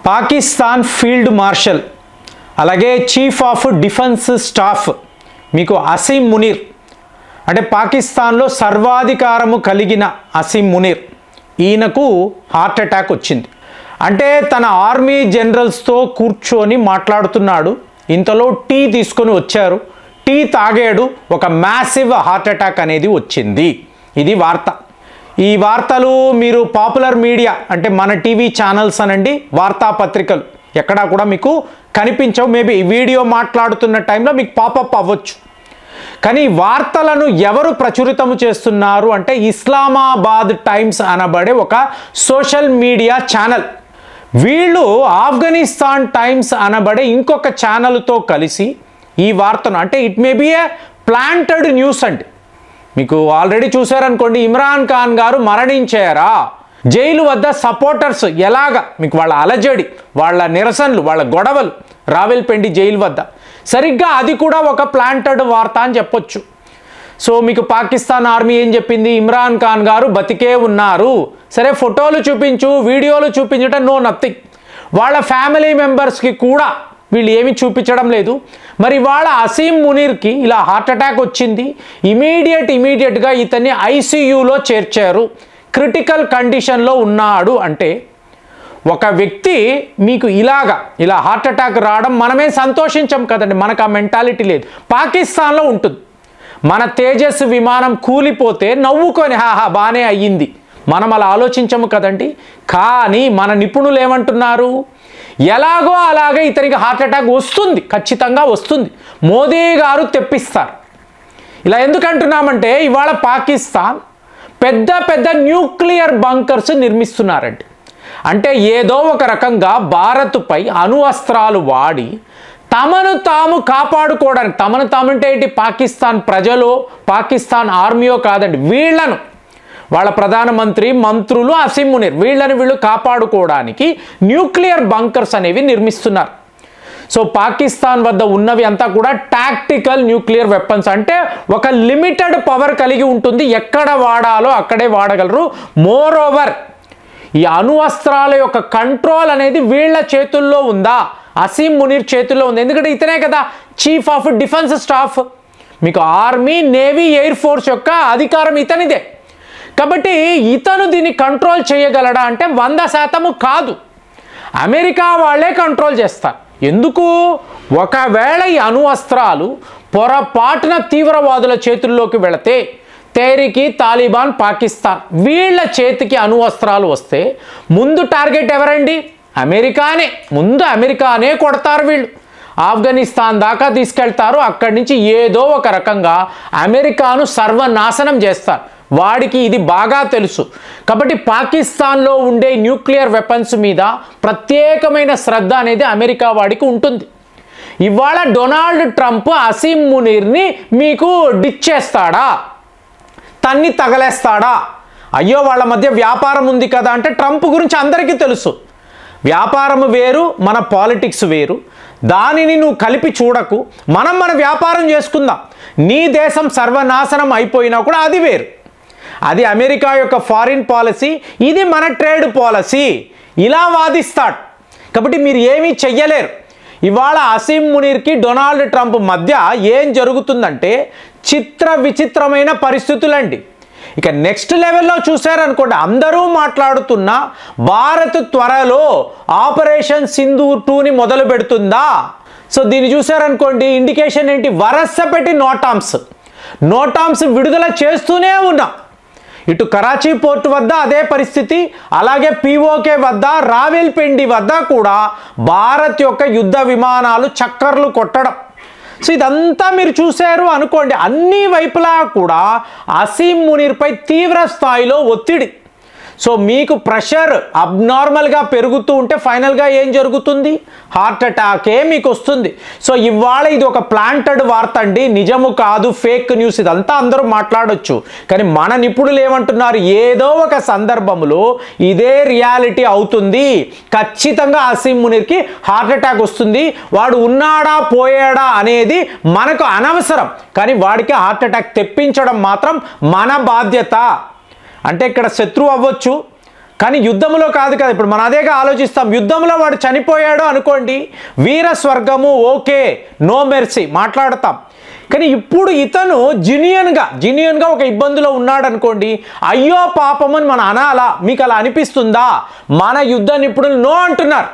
Pakistan field marshal అలాగే chief of defence staff మీకు అసీం మునీర్ అంటే పాకిస్తాన్లో సర్వాధికారము కలిగిన అసీం మునీర్ ఈయనకు హార్ట్ అటాక్ వచ్చింది. అంటే తన ఆర్మీ జనరల్స్తో కూర్చొని మాట్లాడుతున్నాడు, ఇంతలో టీ తీసుకొని వచ్చారు, టీ తాగాడు, ఒక మ్యాసివ్ హార్ట్ అటాక్ అనేది వచ్చింది. ఇది వార్త. ఈ వార్తలు మీరు పాపులర్ మీడియా అంటే మన టీవీ ఛానల్స్ అనండి, వార్తాపత్రికలు ఎక్కడా కూడా మీకు కనిపించవు. మేబీ ఈ వీడియో మాట్లాడుతున్న టైంలో మీకు పాపప్ అవ్వచ్చు. కానీ వార్తలను ఎవరు ప్రచురితము చేస్తున్నారు అంటే ఇస్లామాబాద్ టైమ్స్ అనబడే ఒక సోషల్ మీడియా ఛానల్. వీళ్ళు ఆఫ్ఘనిస్తాన్ టైమ్స్ అనబడే ఇంకొక ఛానల్తో కలిసి ఈ వార్తను అంటే it may be A planted news అండి. మీకు ఆల్రెడీ చూసారనుకోండి, ఇమ్రాన్ ఖాన్ గారు మరణించారా, జైలు వద్ద సపోర్టర్స్ ఎలాగా మీకు వాళ్ళ అలజడి, వాళ్ళ నిరసనలు, వాళ్ళ గొడవలు రావెల్పిండి జైలు వద్ద, సరిగ్గా అది కూడా ఒక ప్లాంటెడ్ వార్త అని చెప్పొచ్చు. సో మీకు పాకిస్తాన్ ఆర్మీ ఏం చెప్పింది, ఇమ్రాన్ ఖాన్ గారు బతికే ఉన్నారు, సరే ఫోటోలు చూపించు, వీడియోలు చూపించడం నో నథింగ్. వాళ్ళ ఫ్యామిలీ మెంబర్స్కి కూడా వీళ్ళు ఏమి చూపించడం లేదు. మరి వాళ్ళ అసీం మునీర్కి ఇలా హార్ట్ అటాక్ వచ్చింది, ఇమీడియట్గా ఇతన్ని ఐసీయూలో చేర్చారు, క్రిటికల్ కండిషన్లో ఉన్నాడు. అంటే ఒక వ్యక్తి మీకు ఇలా హార్ట్ అటాక్ రావడం మనమే సంతోషించం కదండి, మనకు ఆ మెంటాలిటీ లేదు. పాకిస్తాన్లో ఉంటుంది. మన తేజస్ విమానం కూలిపోతే నవ్వుకొని హాహా బాగానే అయ్యింది, మనం అలా ఆలోచించము కదండి. కానీ మన నిపుణులు ఏమంటున్నారు, ఎలాగో అలాగే ఇతనికి హార్ట్ అటాక్ వస్తుంది, ఖచ్చితంగా వస్తుంది, మోదీ గారు తెప్పిస్తారు. ఇలా ఎందుకంటున్నామంటే ఇవాళ పాకిస్తాన్ పెద్ద న్యూక్లియర్ బంకర్స్ నిర్మిస్తున్నారండి. అంటే ఏదో ఒక రకంగా భారత్పై అణు అస్త్రాలు వాడి తమను తాము కాపాడుకోవడానికి, తమను తాము అంటే ఏంటి, పాకిస్తాన్ ప్రజలు, పాకిస్తాన్ ఆర్మీయో కాదండి, వీళ్లను వాళ్ళ ప్రధానమంత్రి, మంత్రులు, అసీం మునీర్ వీళ్ళు కాపాడుకోవడానికి న్యూక్లియర్ బంకర్స్ అనేవి నిర్మిస్తున్నారు. సో పాకిస్తాన్ వద్ద ఉన్నవి అంతా కూడా టాక్టికల్ న్యూక్లియర్ వెపన్స్, అంటే ఒక లిమిటెడ్ పవర్ కలిగి ఉంటుంది, ఎక్కడ వాడాలో అక్కడే వాడగలరు. మోర్ ఓవర్ ఈ అణు అస్త్రాల యొక్క కంట్రోల్ అనేది వీళ్ళ చేతుల్లో ఉందా, అసీం మునీర్ చేతుల్లో ఉంది. ఎందుకంటే ఇతనే కదా చీఫ్ ఆఫ్ డిఫెన్స్ స్టాఫ్, మీకు ఆర్మీ, నేవీ, ఎయిర్ ఫోర్స్ యొక్క అధికారం ఇతనిదే. కాబట్టి ఇతను దీన్ని కంట్రోల్ చేయగలడా అంటే 100% కాదు, అమెరికా వాళ్ళే కంట్రోల్ చేస్తారు. ఎందుకు, ఒకవేళ ఈ అణు అస్త్రాలు పొరపాటున తీవ్రవాదుల చేతుల్లోకి వెళితే, తెహ్రీక్ తాలిబాన్, పాకిస్తాన్ వీళ్ళ చేతికి అణు అస్త్రాలు వస్తే ముందు టార్గెట్ ఎవరండి, అమెరికానే. ముందు అమెరికానే కొడతారు వీళ్ళు, ఆఫ్ఘనిస్తాన్ దాకా తీసుకెళ్తారు, అక్కడి నుంచి ఏదో ఒక రకంగా అమెరికాను సర్వనాశనం చేస్తారు. వాడికి ఇది బాగా తెలుసు. కాబట్టి పాకిస్తాన్లో ఉండే న్యూక్లియర్ వెపన్స్ మీద ప్రత్యేకమైన శ్రద్ధ అనేది అమెరికా వాడికి ఉంటుంది. ఇవాళ డొనాల్డ్ ట్రంప్ అసీం మునీర్ని మీకు డిచ్ చేస్తాడా, తన్ని తగలేస్తాడా, అయ్యో వాళ్ళ మధ్య వ్యాపారం ఉంది కదా అంటే ట్రంప్ గురించి అందరికీ తెలుసు. వ్యాపారం వేరు, మన పాలిటిక్స్ వేరు, దానిని నువ్వు కలిపి చూడకు, మన వ్యాపారం చేసుకుందాం, నీ దేశం సర్వనాశనం అయిపోయినా కూడా అది వేరు. అది అమెరికా యొక్క ఫారిన్ పాలసీ, ఇది మన ట్రేడ్ పాలసీ, ఇలా వాదిస్తాడు. కాబట్టి మీరు ఏమీ చెయ్యలేరు. ఇవాళ అసీం మునీర్కి డొనాల్డ్ ట్రంప్ మధ్య ఏం జరుగుతుందంటే చిత్ర విచిత్రమైన పరిస్థితులండి. ఇక నెక్స్ట్ లెవెల్లో చూసారనుకోండి, అందరూ మాట్లాడుతున్న భారత్ త్వరలో ఆపరేషన్ సింధూర్ 2ని మొదలు పెడుతుందా. సో దీన్ని చూసారనుకోండి, ఇండికేషన్ ఏంటి, వరస పెట్టి నోటామ్స్ విడుదల చేస్తూనే ఉన్నాం. ఇటు కరాచీ పోర్టు వద్ద అదే పరిస్థితి, అలాగే పీఓకే వద్ద, రావెల్పిండి వద్ద కూడా భారత్ యొక్క యుద్ధ విమానాలు చక్కర్లు కొట్టడం. సో ఇదంతా మీరు చూశారు అనుకోండి, అన్ని వైపులా కూడా అసీం మునీర్పై తీవ్ర స్థాయిలో ఒత్తిడి. సో మీకు ప్రెషర్ అబ్నార్మల్గా పెరుగుతూ ఉంటే ఫైనల్గా ఏం జరుగుతుంది, హార్ట్ అటాకే మీకు వస్తుంది. సో ఇవాళ ఇది ఒక ప్లాంటెడ్ వార్త అండి, నిజము కాదు, ఫేక్ న్యూస్, ఇదంతా అందరూ మాట్లాడొచ్చు. కానీ మన నిపుణులు ఏమంటున్నారు, ఏదో ఒక సందర్భంలో ఇదే రియాలిటీ అవుతుంది, ఖచ్చితంగా అసీం మునీర్కి హార్ట్ అటాక్ వస్తుంది, వాడు ఉన్నాడా పోయాడా అనేది మనకు అనవసరం, కానీ వాడికి హార్ట్ అటాక్ తెప్పించడం మాత్రం మన బాధ్యత. అంటే ఇక్కడ శత్రువు అవ్వచ్చు, కానీ యుద్ధంలో కాదు కదా. ఇప్పుడు మనం అదేగా ఆలోచిస్తాం. యుద్ధంలో వాడు చనిపోయాడు అనుకోండి, వీర స్వర్గము, ఓకే, నో మెర్సీ మాట్లాడతాం. కానీ ఇప్పుడు ఇతను జెన్యూన్గా ఒక ఇబ్బందిలో ఉన్నాడు అనుకోండి, అయ్యో పాపమని మనం అనాలా? మీకు అలా అనిపిస్తుందా? మన యుద్ధ నిపుణులు నో అంటున్నారు.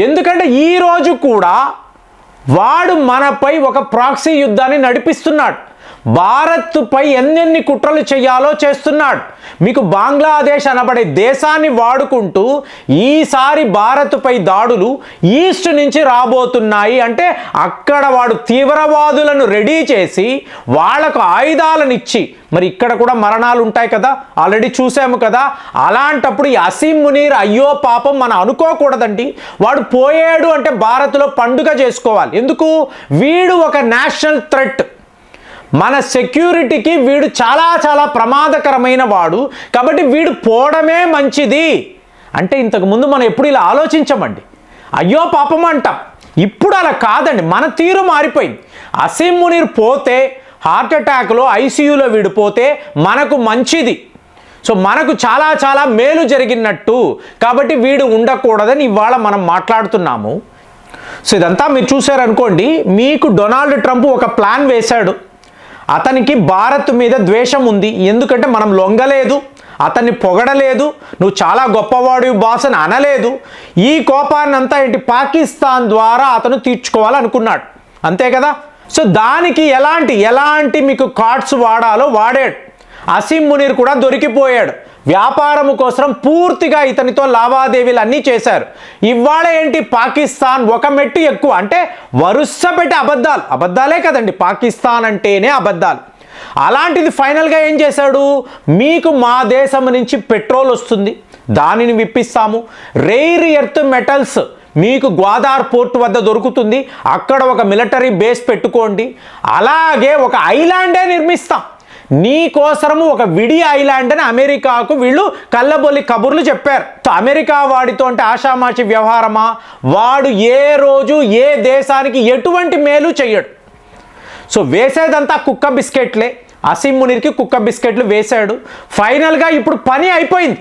ఎందుకంటే ఈరోజు కూడా వాడు మనపై ఒక ప్రాక్సీ యుద్ధాన్ని నడిపిస్తున్నాడు. భారత్పై ఎన్నెన్ని కుట్రలు చేయాలో చేస్తున్నాడు. మీకు బంగ్లాదేశ్ అనబడే దేశాన్ని వాడుకుంటూ ఈసారి భారత్పై దాడులు ఈస్ట్ నుంచి రాబోతున్నాయి అంటే అక్కడ వాడు తీవ్రవాదులను రెడీ చేసి వాళ్లకు ఆయుధాలను ఇచ్చి, మరి ఇక్కడ కూడా మరణాలు ఉంటాయి కదా, ఆల్రెడీ చూసాము కదా. అలాంటప్పుడు ఈ అసీం మునీర్ అయ్యో పాపం మనం అనుకోకూడదండి. వాడు పోయాడు అంటే భారత్లో పండుగ చేసుకోవాలి. ఎందుకు? వీడు ఒక నేషనల్ థ్రెట్, మన సెక్యూరిటీకి వీడు చాలా చాలా ప్రమాదకరమైన వాడు. కాబట్టి వీడు పోవడమే మంచిది అంటే ఇంతకుముందు మనం ఎప్పుడు ఇలా ఆలోచించమండి, అయ్యో పాపం అంటాం. ఇప్పుడు అలా కాదండి, మన తీరు మారిపోయింది. అసీం మునీర్ పోతే, హార్ట్ అటాక్లో ఐసీయూలో వీడు పోతే మనకు మంచిది. సో మనకు చాలా చాలా మేలు జరిగినట్టు. కాబట్టి వీడు ఉండకూడదని ఇవాళ మనం మాట్లాడుతున్నాము. సో ఇదంతా మీరు చూసారనుకోండి, మీకు డొనాల్డ్ ట్రంప్ ఒక ప్లాన్ వేశాడు. అతనికి భారత్ మీద ద్వేషం ఉంది. ఎందుకంటే మనం లొంగలేదు, అతన్ని పొగడలేదు, నువ్వు చాలా గొప్పవాడివి బాస్ అని అనలేదు. ఈ కోపాన్ని అంతా ఏంటి పాకిస్తాన్ ద్వారా అతను తీర్చుకోవాలనుకున్నాడు, అంతే కదా. సో దానికి ఎలాంటి మీకు కార్డ్స్ వాడాలో వాడాడు. అసీం మునీర్ కూడా దొరికిపోయాడు. వ్యాపారం కోసం పూర్తిగా ఇతనితో లావాదేవీలు అన్నీ చేశారు. ఇవాళ ఏంటి పాకిస్తాన్ ఒక మెట్టు ఎక్కువ, అంటే వరుస పెట్టి అబద్ధాలే కదండి, పాకిస్తాన్ అంటేనే అబద్ధాలు. అలాంటిది ఫైనల్గా ఏం చేశాడు, మీకు మా దేశం నుంచి పెట్రోల్ వస్తుంది, దానిని విప్పిస్తాము. రేర్ ఎర్త్ మెటల్స్ మీకు గ్వాదార్ పోర్ట్ వద్ద దొరుకుతుంది, అక్కడ ఒక మిలిటరీ బేస్ పెట్టుకోండి. అలాగే ఒక ఐలాండే నిర్మిస్తాం నీ కోసము, ఒక విడి ఐలాండ్ అని అమెరికాకు వీళ్ళు కళ్ళబొల్లి కబుర్లు చెప్పారు. అమెరికా వాడితో అంటే ఆషామాషి వ్యవహారమా? వాడు ఏ రోజు ఏ దేశానికి ఎటువంటి మేలు చెయ్యడు. సో వేసేదంతా కుక్క బిస్కెట్లే. అసీం మునీర్కి కుక్క బిస్కెట్లు వేశాడు. ఫైనల్గా ఇప్పుడు పని అయిపోయింది.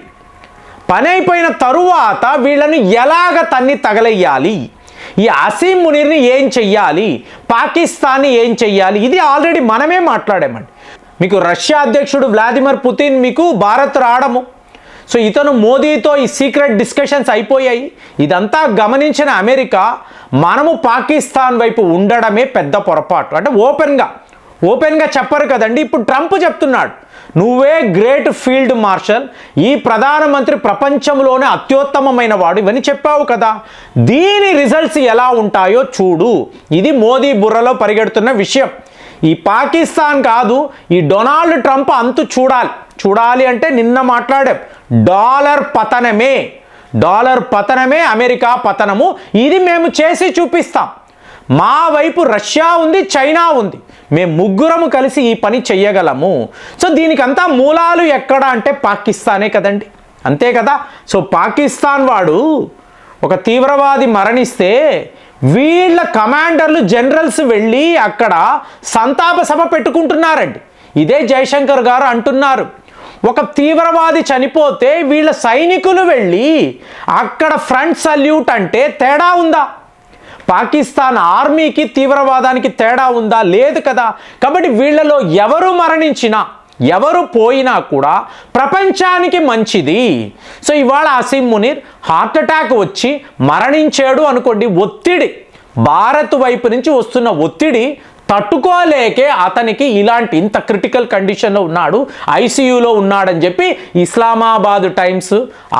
పని అయిపోయిన తరువాత వీళ్ళని ఎలాగ తన్ని తగలెయ్యాలి, ఈ అసీం మునీర్ని ఏం చెయ్యాలి, పాకిస్తాన్ని ఏం చెయ్యాలి, ఇది ఆల్రెడీ మనమే మాట్లాడామండి. మీకు రష్యా అధ్యక్షుడు వ్లాదిమిర్ పుతిన్ మీకు భారత్ రావడము, సో ఇతను మోదీతో ఈ సీక్రెట్ డిస్కషన్స్ అయిపోయాయి. ఇదంతా గమనించిన అమెరికా మనము పాకిస్తాన్ వైపు ఉండడమే పెద్ద పొరపాటు అంటే ఓపెన్గా చెప్పరు కదండి. ఇప్పుడు ట్రంప్ చెప్తున్నాడు, నువ్వే గ్రేట్ ఫీల్డ్ మార్షల్, ఈ ప్రధానమంత్రి ప్రపంచంలోనే అత్యుత్తమమైన వాడు, ఇవన్నీ చెప్పావు కదా, దీని రిజల్ట్స్ ఎలా ఉంటాయో చూడు. ఇది మోదీ బుర్రలో పరిగెడుతున్న విషయం. ఈ పాకిస్తాన్ కాదు, ఈ డొనాల్డ్ ట్రంప్ అంతు చూడాలి అంటే నిన్న మాట్లాడాం, డాలర్ పతనమే అమెరికా పతనము. ఇది మేము చేసి చూపిస్తాం. మా వైపు రష్యా ఉంది, చైనా ఉంది, మేము ముగ్గురము కలిసి ఈ పని చెయ్యగలము. సో దీనికంతా మూలాలు ఎక్కడ అంటే పాకిస్తానే కదండి, అంతే కదా. సో పాకిస్తాన్ వాడు ఒక తీవ్రవాది మరణిస్తే వీళ్ళ కమాండర్లు జనరల్స్ వెళ్ళి అక్కడ సంతాప సభ పెట్టుకుంటున్నారండి. ఇదే జయశంకర్ గారు అంటున్నారు, ఒక తీవ్రవాది చనిపోతే వీళ్ళ సైనికులు వెళ్ళి అక్కడ ఫ్రంట్ సల్యూట్ అంటే తేడా ఉందా? పాకిస్తాన్ ఆర్మీకి తీవ్రవాదానికి తేడా ఉందా? లేదు కదా. కాబట్టి వీళ్ళలో ఎవరు మరణించినా ఎవరు పోయినా కూడా ప్రపంచానికి మంచిది. సో ఇవాళ అసీం మునీర్ హార్ట్ అటాక్ వచ్చి మరణించాడు అనుకోండి, ఒత్తిడి భారత్ వైపు నుంచి వస్తున్న ఒత్తిడి తట్టుకోలేకే అతనికి ఇంత క్రిటికల్ కండిషన్లో ఉన్నాడు, ఐసీయూలో ఉన్నాడని చెప్పి ఇస్లామాబాద్ టైమ్స్,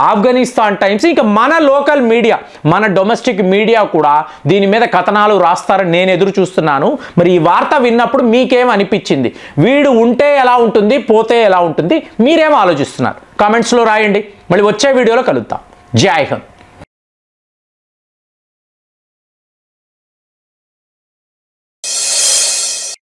ఆఫ్ఘనిస్తాన్ టైమ్స్, ఇంకా మన లోకల్ మీడియా, మన డొమెస్టిక్ మీడియా కూడా దీని మీద కథనాలు రాస్తారని నేను ఎదురు చూస్తున్నాను. మరి ఈ వార్త విన్నప్పుడు మీకేం అనిపించింది? వీడు ఉంటే ఎలా ఉంటుంది, పోతే ఎలా ఉంటుంది, మీరేం ఆలోచిస్తున్నారు? కామెంట్స్లో రాయండి. మళ్ళీ వచ్చే వీడియోలో కలుద్దాం. జై హింద్.